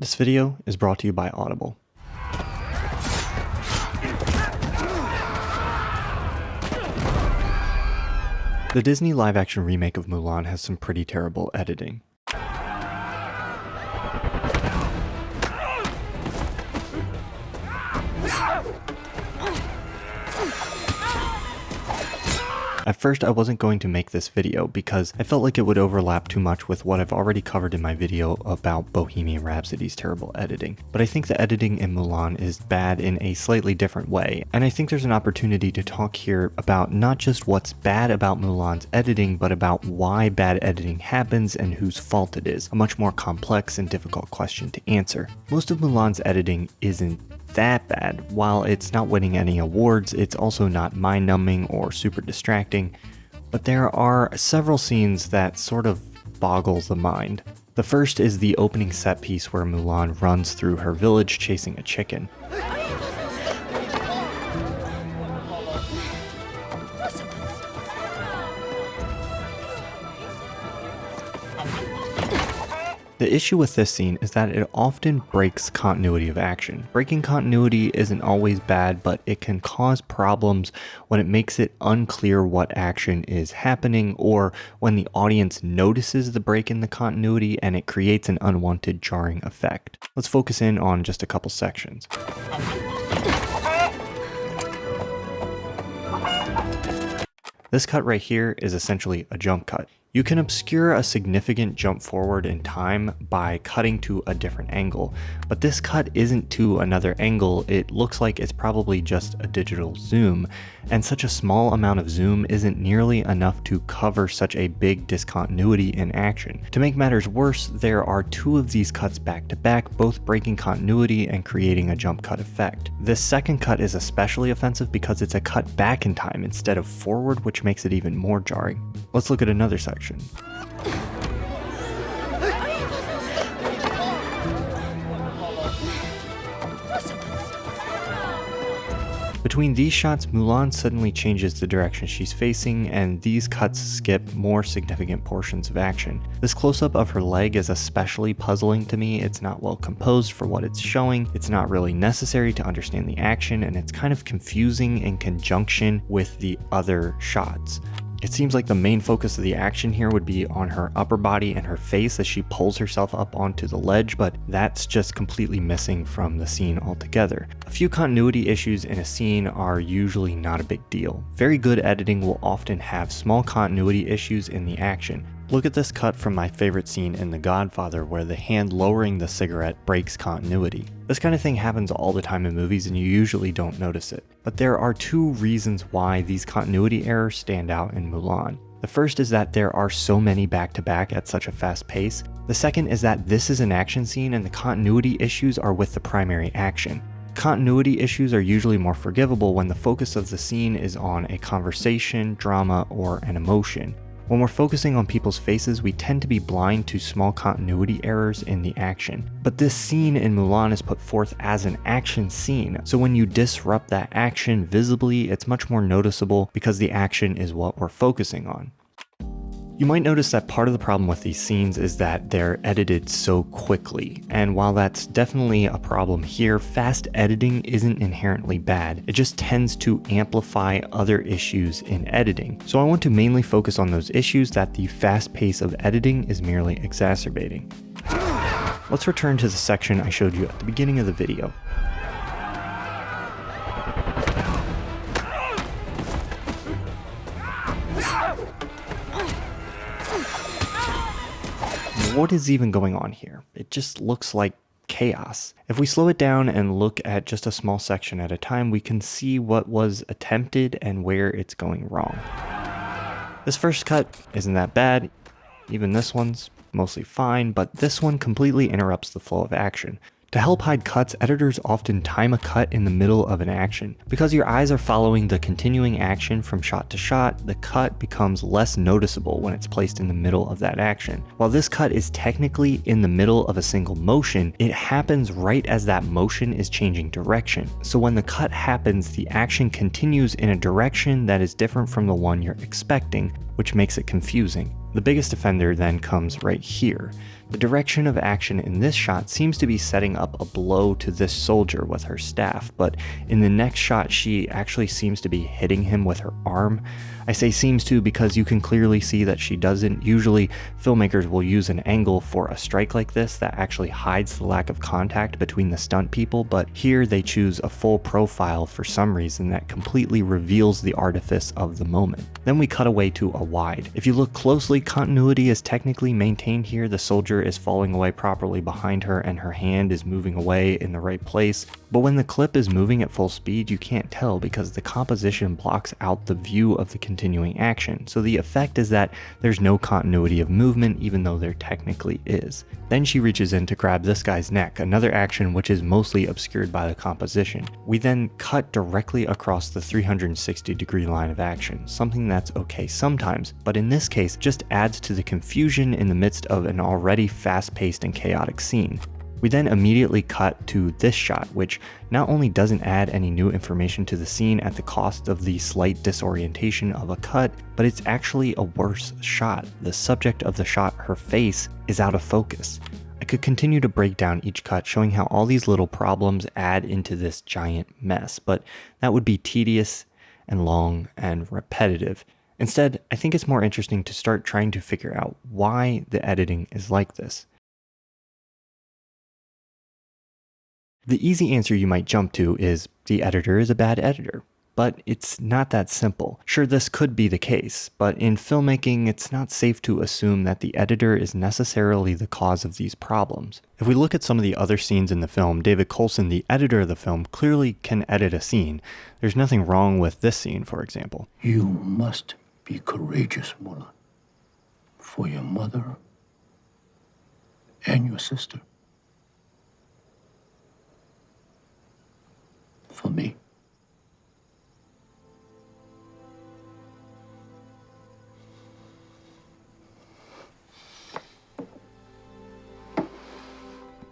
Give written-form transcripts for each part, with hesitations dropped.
This video is brought to you by Audible. The Disney live-action remake of Mulan has some pretty terrible editing. At first, I wasn't going to make this video because I felt like it would overlap too much with what I've already covered in my video about Bohemian Rhapsody's terrible editing. But I think the editing in Mulan is bad in a slightly different way, and I think there's an opportunity to talk here about not just what's bad about Mulan's editing, but about why bad editing happens and whose fault it is, a much more complex and difficult question to answer. Most of Mulan's editing isn't that bad. While it's not winning any awards, it's also not mind-numbing or super distracting, but there are several scenes that sort of boggle the mind. The first is the opening set piece where Mulan runs through her village chasing a chicken. The issue with this scene is that it often breaks continuity of action. Breaking continuity isn't always bad, but it can cause problems when it makes it unclear what action is happening, or when the audience notices the break in the continuity and it creates an unwanted jarring effect. Let's focus in on just a couple sections. This cut right here is essentially a jump cut. You can obscure a significant jump forward in time by cutting to a different angle, but this cut isn't to another angle. It looks like it's probably just a digital zoom, and such a small amount of zoom isn't nearly enough to cover such a big discontinuity in action. To make matters worse, there are two of these cuts back to back, both breaking continuity and creating a jump cut effect. This second cut is especially offensive because it's a cut back in time instead of forward, which makes it even more jarring. Let's look at another section. Between these shots, Mulan suddenly changes the direction she's facing, and these cuts skip more significant portions of action. This close-up of her leg is especially puzzling to me. It's not well composed for what it's showing, it's not really necessary to understand the action, and it's kind of confusing in conjunction with the other shots. It seems like the main focus of the action here would be on her upper body and her face as she pulls herself up onto the ledge, but that's just completely missing from the scene altogether. A few continuity issues in a scene are usually not a big deal. Very good editing will often have small continuity issues in the action. Look at this cut from my favorite scene in The Godfather where the hand lowering the cigarette breaks continuity. This kind of thing happens all the time in movies and you usually don't notice it. But there are two reasons why these continuity errors stand out in Mulan. The first is that there are so many back-to-back at such a fast pace. The second is that this is an action scene and the continuity issues are with the primary action. Continuity issues are usually more forgivable when the focus of the scene is on a conversation, drama, or an emotion. When we're focusing on people's faces, we tend to be blind to small continuity errors in the action. But this scene in Mulan is put forth as an action scene, so when you disrupt that action visibly, it's much more noticeable because the action is what we're focusing on. You might notice that part of the problem with these scenes is that they're edited so quickly, and while that's definitely a problem here, fast editing isn't inherently bad. It just tends to amplify other issues in editing. So I want to mainly focus on those issues that the fast pace of editing is merely exacerbating. Let's return to the section I showed you at the beginning of the video. What is even going on here? It just looks like chaos. If we slow it down and look at just a small section at a time, we can see what was attempted and where it's going wrong. This first cut isn't that bad. Even this one's mostly fine, but this one completely interrupts the flow of action. To help hide cuts, editors often time a cut in the middle of an action. Because your eyes are following the continuing action from shot to shot, the cut becomes less noticeable when it's placed in the middle of that action. While this cut is technically in the middle of a single motion, it happens right as that motion is changing direction. So when the cut happens, the action continues in a direction that is different from the one you're expecting, which makes it confusing. The biggest offender then comes right here. The direction of action in this shot seems to be setting up a blow to this soldier with her staff, but in the next shot she actually seems to be hitting him with her arm. I say seems to because you can clearly see that she doesn't. Usually filmmakers will use an angle for a strike like this that actually hides the lack of contact between the stunt people, but here they choose a full profile for some reason that completely reveals the artifice of the moment. Then we cut away to a wide. If you look closely, continuity is technically maintained here. The soldier is falling away properly behind her and her hand is moving away in the right place. But when the clip is moving at full speed, you can't tell because the composition blocks out the view of the continuing action. So the effect is that there's no continuity of movement even though there technically is. Then she reaches in to grab this guy's neck, another action which is mostly obscured by the composition. We then cut directly across the 360-degree line of action, something that's okay sometimes, but in this case just adds to the confusion in the midst of an already fast-paced and chaotic scene. We then immediately cut to this shot, which not only doesn't add any new information to the scene at the cost of the slight disorientation of a cut, but it's actually a worse shot. The subject of the shot, her face, is out of focus. I could continue to break down each cut, showing how all these little problems add into this giant mess, but that would be tedious and long and repetitive. Instead, I think it's more interesting to start trying to figure out why the editing is like this. The easy answer you might jump to is the editor is a bad editor, but it's not that simple. Sure, this could be the case, but in filmmaking, it's not safe to assume that the editor is necessarily the cause of these problems. If we look at some of the other scenes in the film, David Coulson, the editor of the film, clearly can edit a scene. There's nothing wrong with this scene, for example. You must be courageous, Mulan, for your mother and your sister. For me.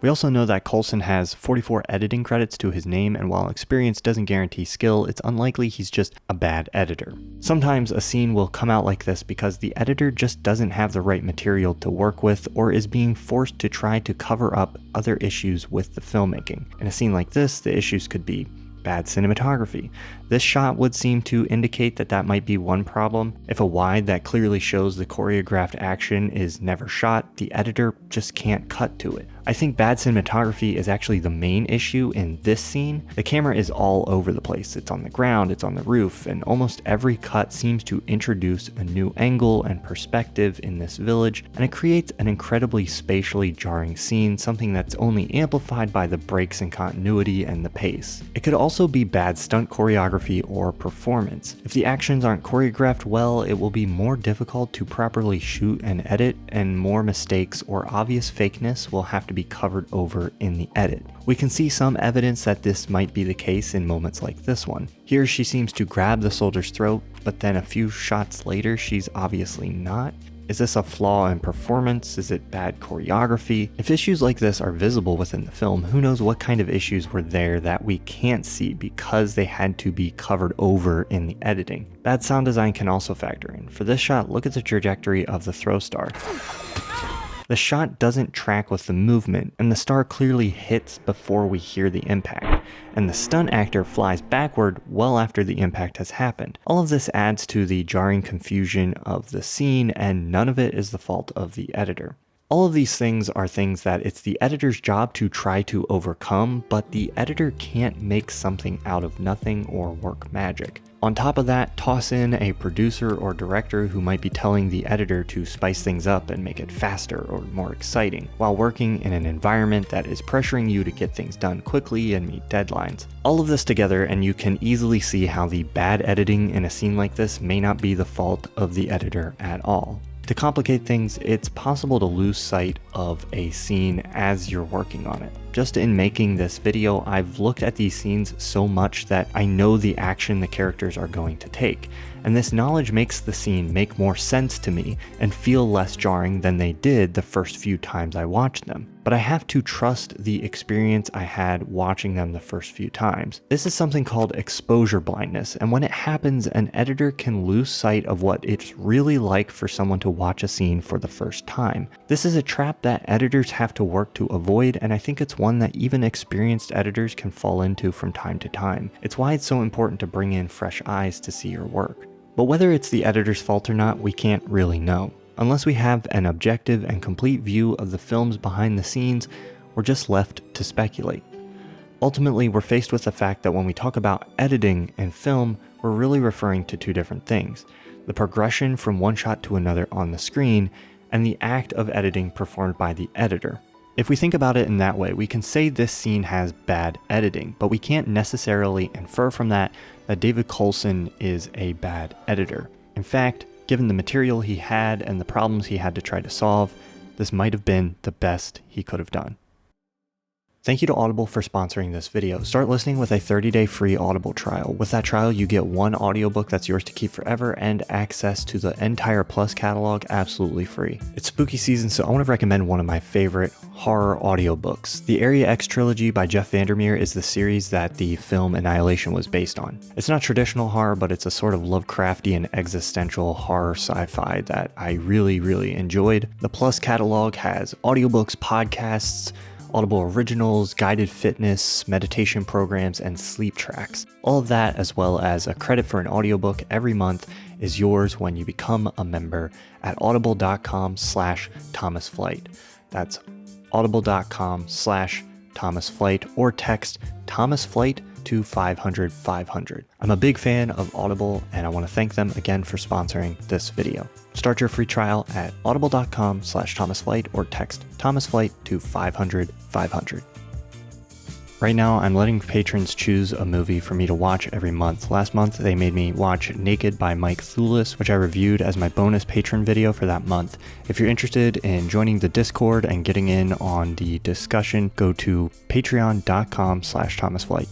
We also know that Coulson has 44 editing credits to his name, and while experience doesn't guarantee skill, it's unlikely he's just a bad editor. Sometimes a scene will come out like this because the editor just doesn't have the right material to work with or is being forced to try to cover up other issues with the filmmaking. In a scene like this, the issues could be bad cinematography. This shot would seem to indicate that that might be one problem. If a wide that clearly shows the choreographed action is never shot, the editor just can't cut to it. I think bad cinematography is actually the main issue in this scene. The camera is all over the place. It's on the ground, it's on the roof, and almost every cut seems to introduce a new angle and perspective in this village, and it creates an incredibly spatially jarring scene, something that's only amplified by the breaks in continuity and the pace. It could also be bad stunt choreography or performance. If the actions aren't choreographed well, it will be more difficult to properly shoot and edit, and more mistakes or obvious fakeness will have to be covered over in the edit. We can see some evidence that this might be the case in moments like this one. Here she seems to grab the soldier's throat, but then a few shots later she's obviously not. Is this a flaw in performance? Is it bad choreography? If issues like this are visible within the film, who knows what kind of issues were there that we can't see because they had to be covered over in the editing. Bad sound design can also factor in. For this shot, look at the trajectory of the throw star. The shot doesn't track with the movement, and the star clearly hits before we hear the impact, and the stunt actor flies backward well after the impact has happened. All of this adds to the jarring confusion of the scene, and none of it is the fault of the editor. All of these things are things that it's the editor's job to try to overcome, but the editor can't make something out of nothing or work magic. On top of that, toss in a producer or director who might be telling the editor to spice things up and make it faster or more exciting, while working in an environment that is pressuring you to get things done quickly and meet deadlines. All of this together, and you can easily see how the bad editing in a scene like this may not be the fault of the editor at all. To complicate things, it's possible to lose sight of a scene as you're working on it. Just in making this video, I've looked at these scenes so much that I know the action the characters are going to take. and this knowledge makes the scene make more sense to me and feel less jarring than they did the first few times I watched them. But I have to trust the experience I had watching them the first few times. This is something called exposure blindness, and when it happens, an editor can lose sight of what it's really like for someone to watch a scene for the first time. This is a trap that editors have to work to avoid, and I think it's one that even experienced editors can fall into from time to time. It's why it's so important to bring in fresh eyes to see your work. But whether it's the editor's fault or not, we can't really know. Unless we have an objective and complete view of the films behind the scenes, we're just left to speculate. Ultimately, we're faced with the fact that when we talk about editing and film, we're really referring to two different things: the progression from one shot to another on the screen, and the act of editing performed by the editor. If we think about it in that way, we can say this scene has bad editing, but we can't necessarily infer from that David Coulson is a bad editor. In fact, given the material he had and the problems he had to try to solve, this might have been the best he could have done. Thank you to Audible for sponsoring this video. Start listening with a 30-day free Audible trial. With that trial, you get one audiobook that's yours to keep forever and access to the entire Plus catalog absolutely free. It's spooky season, so I want to recommend one of my favorite horror audiobooks. The Area X trilogy by Jeff Vandermeer is the series that the film Annihilation was based on. It's not traditional horror, but it's a sort of Lovecraftian existential horror sci-fi that I really enjoyed. The Plus catalog has audiobooks, podcasts, Audible originals, guided fitness, meditation programs, and sleep tracks. All of that, as well as a credit for an audiobook every month, is yours when you become a member at audible.com/ThomasFlight. That's audible.com/ThomasFlight, or text ThomasFlight to 500-500. I'm a big fan of Audible, and I want to thank them again for sponsoring this video. Start your free trial at audible.com/ThomasFlight or text ThomasFlight to 500-500. Right now, I'm letting patrons choose a movie for me to watch every month. Last month, they made me watch Naked by Mike Thulis, which I reviewed as my bonus patron video for that month. If you're interested in joining the Discord and getting in on the discussion, go to patreon.com/ThomasFlight.